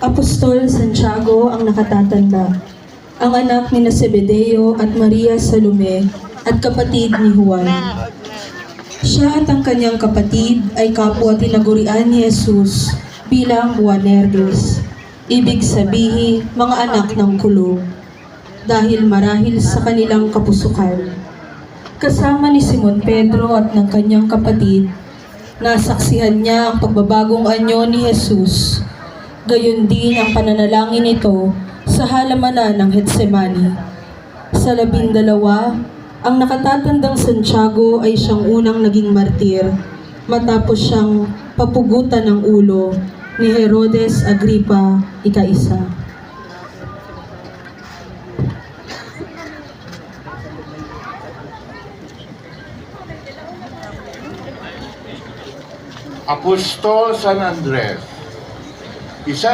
Apostol Santiago ang nakatatanda, ang anak ni Zebedeo at Maria Salome at kapatid ni Juan. Siya at ang kanyang kapatid ay kapwa tinagurian ni Jesus bilang Boanerges, ibig sabihin mga anak ng kulong, dahil marahil sa kanilang kapusukan. Kasama ni Simon Pedro at ng kanyang kapatid, nasaksihan niya ang pagbabagong anyo ni Jesus. Gayon din ang pananalangin nito sa halamanan ng Getsemani. Sa 12, ang nakatatandang Santiago ay siyang unang naging martir matapos siyang papugutan ng ulo ni Herodes Agripa ika-1. Apostol San Andres, isa